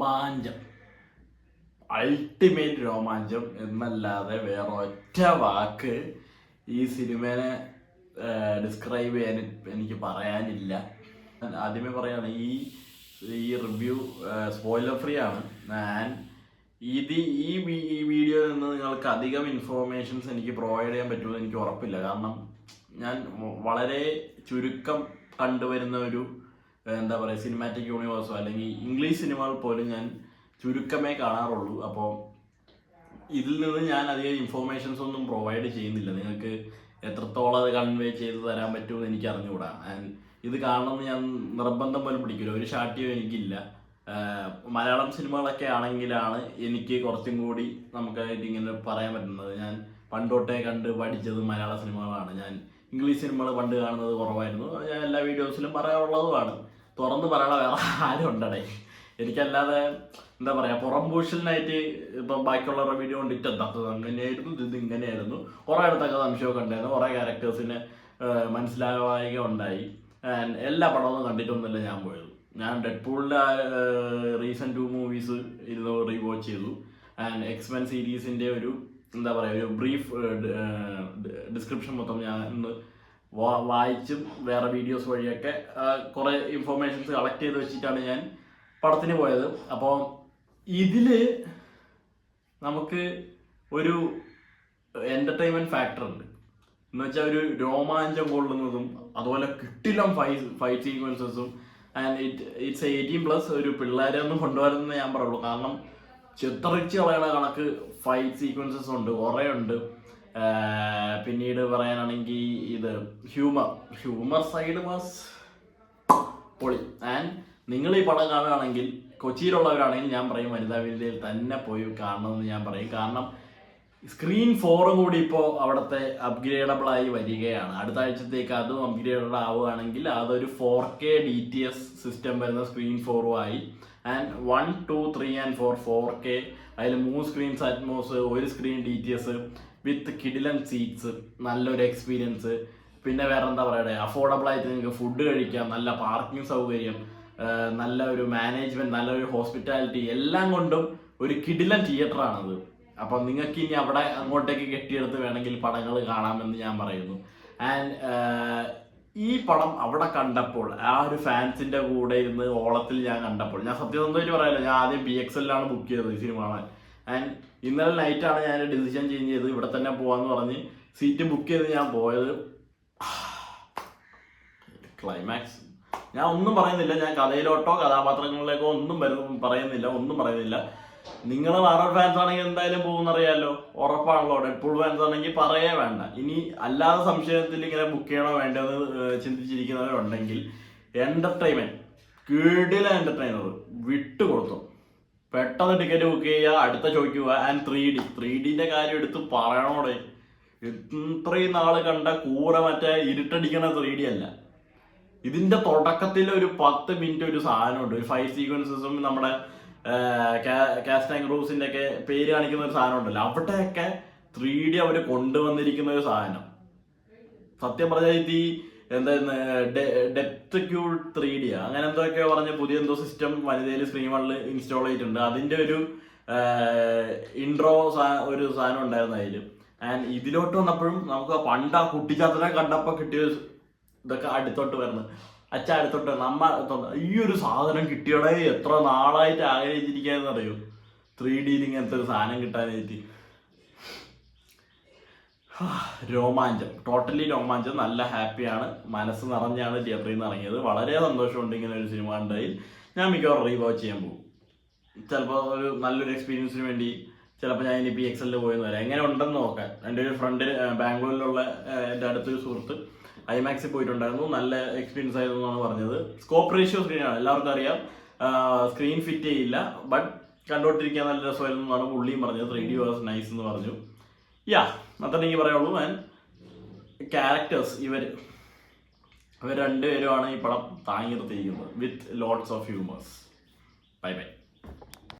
രോമാഞ്ചം, ultimate രോമാഞ്ചം എന്നല്ലാതെ വേറെ ഒറ്റ വാക്ക് ഈ സിനിമയെ ഡിസ്ക്രൈബ് ചെയ്യാൻ എനിക്ക് പറയാനില്ല. ആദ്യമേ പറയാണ്, ഈ റിവ്യൂ സ്പോയിലർ ഫ്രീ ആണ്. ആൻഡ് ഈ വീഡിയോയിൽ നിന്ന് നിങ്ങൾക്ക് അധികം ഇൻഫോർമേഷൻസ് എനിക്ക് പ്രൊവൈഡ് ചെയ്യാൻ പറ്റുമെന്ന് എനിക്ക് ഉറപ്പില്ല. കാരണം ഞാൻ വളരെ ചുരുക്കം കണ്ടുവരുന്ന ഒരു എന്താ പറയുക സിനിമാറ്റിക് യൂണിവേഴ്സോ അല്ലെങ്കിൽ ഇംഗ്ലീഷ് സിനിമകൾ പോലും ഞാൻ ചുരുക്കമേ കാണാറുള്ളൂ. അപ്പോൾ ഇതിൽ നിന്ന് ഞാൻ അധികം ഇൻഫോർമേഷൻസ് ഒന്നും പ്രൊവൈഡ് ചെയ്യുന്നില്ല. നിങ്ങൾക്ക് എത്രത്തോളം അത് കൺവേ ചെയ്ത് തരാൻ പറ്റുമെന്ന് എനിക്ക് അറിഞ്ഞുകൂടാ. ആൻഡ് ഇത് കാണണമെന്ന് ഞാൻ നിർബന്ധം പോലും പിടിക്കില്ല. ഒരു ഷാട്ടിയോ എനിക്കില്ല. മലയാളം സിനിമകളൊക്കെ ആണെങ്കിലാണ് എനിക്ക് കുറച്ചും കൂടി നമുക്കായിട്ട് ഇങ്ങനെ പറയാൻ പറ്റുന്നത്. ഞാൻ പണ്ടോട്ടേ കണ്ട് പഠിച്ചത് മലയാള സിനിമകളാണ്. ഞാൻ ഇംഗ്ലീഷ് സിനിമകൾ പണ്ട് കാണുന്നത് കുറവായിരുന്നു. ഞാൻ എല്ലാ വീഡിയോസിലും പറയാറുള്ളതുമാണ്. തുറന്ന് പറയണ വേറെ ആരും ഉണ്ടടേ. എനിക്കല്ലാതെ എന്താ പറയുക, പുറംപൂഷലിനായിട്ട് ഇപ്പം ബാക്കിയുള്ളവരുടെ വീഡിയോ കൊണ്ടിട്ട് അങ്ങനെയായിരുന്നു, ഇത് ഇങ്ങനെയായിരുന്നു, കുറേ അടുത്തൊക്കെ സംശയമൊക്കെ ഉണ്ടായിരുന്നു, കുറേ ക്യാരക്ടേഴ്സിന് മനസ്സിലാവുക ഉണ്ടായി. ആൻഡ് എല്ലാ പടമൊന്നും കണ്ടിട്ടൊന്നുമില്ല ഞാൻ പോയത്. ഞാൻ ഡെഡ്പൂളിൻ്റെ റീസെൻറ്റ് 2 മൂവീസ് ഇരുന്ന് റീവാച്ച് ചെയ്തു. ആൻഡ് എക്സ്മെൻ സീരീസിൻ്റെ ഒരു എന്താ പറയുക ഒരു ബ്രീഫ് ഡിസ്ക്രിപ്ഷൻ മൊത്തം ഞാൻ ഇന്ന് വായിച്ചും വേറെ വീഡിയോസ് വഴിയൊക്കെ കുറേ ഇൻഫോർമേഷൻസ് കളക്ട് ചെയ്ത് വെച്ചിട്ടാണ് ഞാൻ പടത്തിന് പോയത്. അപ്പോൾ ഇതിൽ നമുക്ക് ഒരു എൻ്റർടൈൻമെൻറ്റ് ഫാക്ടർ ഉണ്ട്. എന്ന് വെച്ചാൽ ഒരു രോമാഞ്ചം കൊള്ളുന്നതും അതുപോലെ കിട്ടിലും ഫൈറ്റ് സീക്വൻസസും. And it's 18+. ഒരു പിള്ളേരെ ഒന്നും കൊണ്ടുവരുന്നത് ഞാൻ പറയുള്ളൂ. കാരണം ചിത്രച്ച് കളയണ കണക്ക് ഫൈറ്റ് സീക്വൻസസ് ഉണ്ട്, കുറേ ഉണ്ട്. പിന്നീട് പറയാനാണെങ്കിൽ ഇത് ഹ്യൂമർ സൈഡ് വാസ് പൊളി. ആൻഡ് നിങ്ങൾ ഈ പടം കാണുകയാണെങ്കിൽ കൊച്ചിയിലുള്ളവരാണെങ്കിൽ ഞാൻ പറയും വനിതാ വേദിയിൽ തന്നെ പോയി കാണണമെന്ന് ഞാൻ പറയും. കാരണം സ്ക്രീൻ 4 കൂടി ഇപ്പോൾ അവിടുത്തെ അപ്ഗ്രേഡബിളായി വരികയാണ്. അടുത്ത ആഴ്ചത്തേക്ക് അതും അപ്ഗ്രേഡഡ് ആവുകയാണെങ്കിൽ അതൊരു 4K DTS സിസ്റ്റം വരുന്ന സ്ക്രീൻ 4 ആയി. And 1, 2, 3 and 4 4K. അതിൽ 3 സ്ക്രീൻസ് അറ്റ്മോസ്, 1 സ്ക്രീൻ DTS വിത്ത് കിഡിലൻ സീറ്റ്സ്, നല്ലൊരു എക്സ്പീരിയൻസ്. പിന്നെ വേറെ എന്താ പറയുക, അഫോർഡബിൾ ആയിട്ട് നിങ്ങൾക്ക് ഫുഡ് കഴിക്കാം, നല്ല പാർക്കിംഗ് സൗകര്യം, നല്ല ഒരു മാനേജ്മെന്റ്, നല്ലൊരു ഹോസ്പിറ്റാലിറ്റി, എല്ലാം കൊണ്ടും ഒരു കിഡിലൻ തിയേറ്ററാണത്. അപ്പം നിങ്ങൾക്ക് ഇനി അവിടെ അങ്ങോട്ടേക്ക് കെട്ടിയെടുത്ത് വേണമെങ്കിൽ പടങ്ങൾ കാണാമെന്ന് ഞാൻ പറയുന്നു. ആൻഡ് ഈ പടം അവിടെ കണ്ടപ്പോൾ ആ ഒരു ഫാൻസിന്റെ കൂടെ ഇരുന്ന് ഓളത്തിൽ ഞാൻ കണ്ടപ്പോൾ ഞാൻ സത്യസന്ധമായിട്ട് പറയാലോ, ഞാൻ ആദ്യം PXL ബുക്ക് ചെയ്തത് ഈ സിനിമ കാണാൻ. ആൻഡ് ഇന്നലെ നൈറ്റാണ് ഞാൻ ഡിസിഷൻ ചേഞ്ച് ചെയ്ത് ഇവിടെ തന്നെ പോവാന്ന് പറഞ്ഞ് സീറ്റ് ബുക്ക് ചെയ്ത് ഞാൻ പോയത്. ക്ലൈമാക്സ് ഞാൻ ഒന്നും പറയുന്നില്ല. ഞാൻ കഥയിലോട്ടോ കഥാപാത്രങ്ങളിലേക്കോ ഒന്നും പറയുന്നില്ല. നിങ്ങൾ മാർവൽ ഫാൻസ് ആണെങ്കിൽ എന്തായാലും പോകുന്നറിയാലോ, ഉറപ്പാണല്ലോ. ഡെഡ്പൂൾ ഫാൻസ് ആണെങ്കിൽ പറയേ വേണ്ട. ഇനി അല്ലാതെ സംശയത്തിൽ ഇങ്ങനെ ബുക്ക് ചെയ്യണോ വേണ്ടതെന്ന് ചിന്തിച്ചിരിക്കുന്നവരുണ്ടെങ്കിൽ എൻ്റർടൈൻമെൻറ്റ്, കിടില എൻ്റർടൈനർ വിട്ടുകൊടുത്തു. പെട്ടെന്ന് ടിക്കറ്റ് ബുക്ക് ചെയ്യുക, അടുത്ത ചോദിക്കുക. ആൻഡ് 3Dൻ്റെ കാര്യം എടുത്ത് പറയണോടെ. ഇത്രയും നാൾ കണ്ട കൂറ മറ്റേ ഇരുട്ടടിക്കണ 3D അല്ല. ഇതിൻ്റെ തുടക്കത്തിൽ ഒരു 10 മിനിറ്റ് ഒരു സാധനമുണ്ട്, ഒരു ഫൈറ്റ് സീക്വൻസസും നമ്മുടെ കാസ്റ്റ് ആൻഡ് ക്രൂസിൻ്റെ ഒക്കെ പേര് കാണിക്കുന്ന ഒരു സാധനം ഉണ്ടല്ലോ, അവിടെയൊക്കെ 3D അവർ കൊണ്ടുവന്നിരിക്കുന്ന ഒരു സാധനം. സത്യം പറഞ്ഞാൽ ഇത് ഈ എന്തായിരുന്നു ഡെപ്ത് ക്യൂഡ് 3D അങ്ങനെ എന്തൊക്കെയോ പറഞ്ഞ് പുതിയ എന്തോ സിസ്റ്റം വനിതയിൽ സ്ക്രീൻ 1 ഇൻസ്റ്റാൾ ചെയ്തിട്ടുണ്ട്. അതിൻ്റെ ഒരു ഇൻട്രോ ഒരു സാധനം ഉണ്ടായിരുന്നു അതിൽ. ആൻഡ് ഇതിലോട്ട് വന്നപ്പോഴും നമുക്ക് പണ്ട് ആ കുട്ടിച്ചാത്തനെ കണ്ടപ്പോൾ കിട്ടിയ ഇതൊക്കെ അടുത്തോട്ട് വരുന്നത്. അടുത്തോട്ട് ഈ ഒരു സാധനം കിട്ടിയോടെ എത്ര നാളായിട്ട് ആഗ്രഹിച്ചിരിക്കാന്നറിയോ, 3Dയിൽ ഇങ്ങനത്തെ ഒരു സാധനം കിട്ടാനായിട്ട്. രോമാഞ്ചം, ടോട്ടലി രോമാഞ്ചം. നല്ല ഹാപ്പിയാണ്, മനസ്സ് നിറഞ്ഞാണ് തിയേറ്ററിൽ നിന്ന് ഇറങ്ങിയത്. വളരെ സന്തോഷമുണ്ട് ഇങ്ങനെ ഒരു സിനിമ കണ്ടതിൽ. ഞാൻ മിക്കവാറും റീവാച്ച് ചെയ്യാൻ പോകും. ചിലപ്പോൾ ഒരു നല്ലൊരു എക്സ്പീരിയൻസിന് വേണ്ടി ചിലപ്പോൾ ഞാൻ ഇനി PXL പോയെന്ന് വരാം. എങ്ങനെ ഉണ്ടെന്ന് നോക്കാൻ. എൻ്റെ ഒരു ഫ്രണ്ട് ബാംഗ്ലൂരിലുള്ള എൻ്റെ അടുത്തൊരു സുഹൃത്ത് IMAX പോയിട്ടുണ്ടായിരുന്നു. നല്ല എക്സ്പീരിയൻസ് ആയിരുന്നു എന്നാണ് പറഞ്ഞത്. സ്കോപ്പ് റേഷ്യോ സ്ക്രീനാണ്, എല്ലാവർക്കും അറിയാം. സ്ക്രീൻ ഫിറ്റ് ചെയ്യില്ല, ബട്ട് കണ്ടോണ്ടിരിക്കാൻ നല്ല രസമായിരുന്നു എന്നാണ് പുള്ളിയും പറഞ്ഞത്. 3D വാസ് നൈസ് എന്ന് പറഞ്ഞു. അത്ര എനിക്ക് പറയുള്ളൂ. ആൻഡ് ക്യാരക്ടേഴ്സ് ഇവർ രണ്ടുപേരുമാണ് ഈ പടം താങ്ങി നിർത്തിയിരിക്കുന്നത് with lots of humours. By.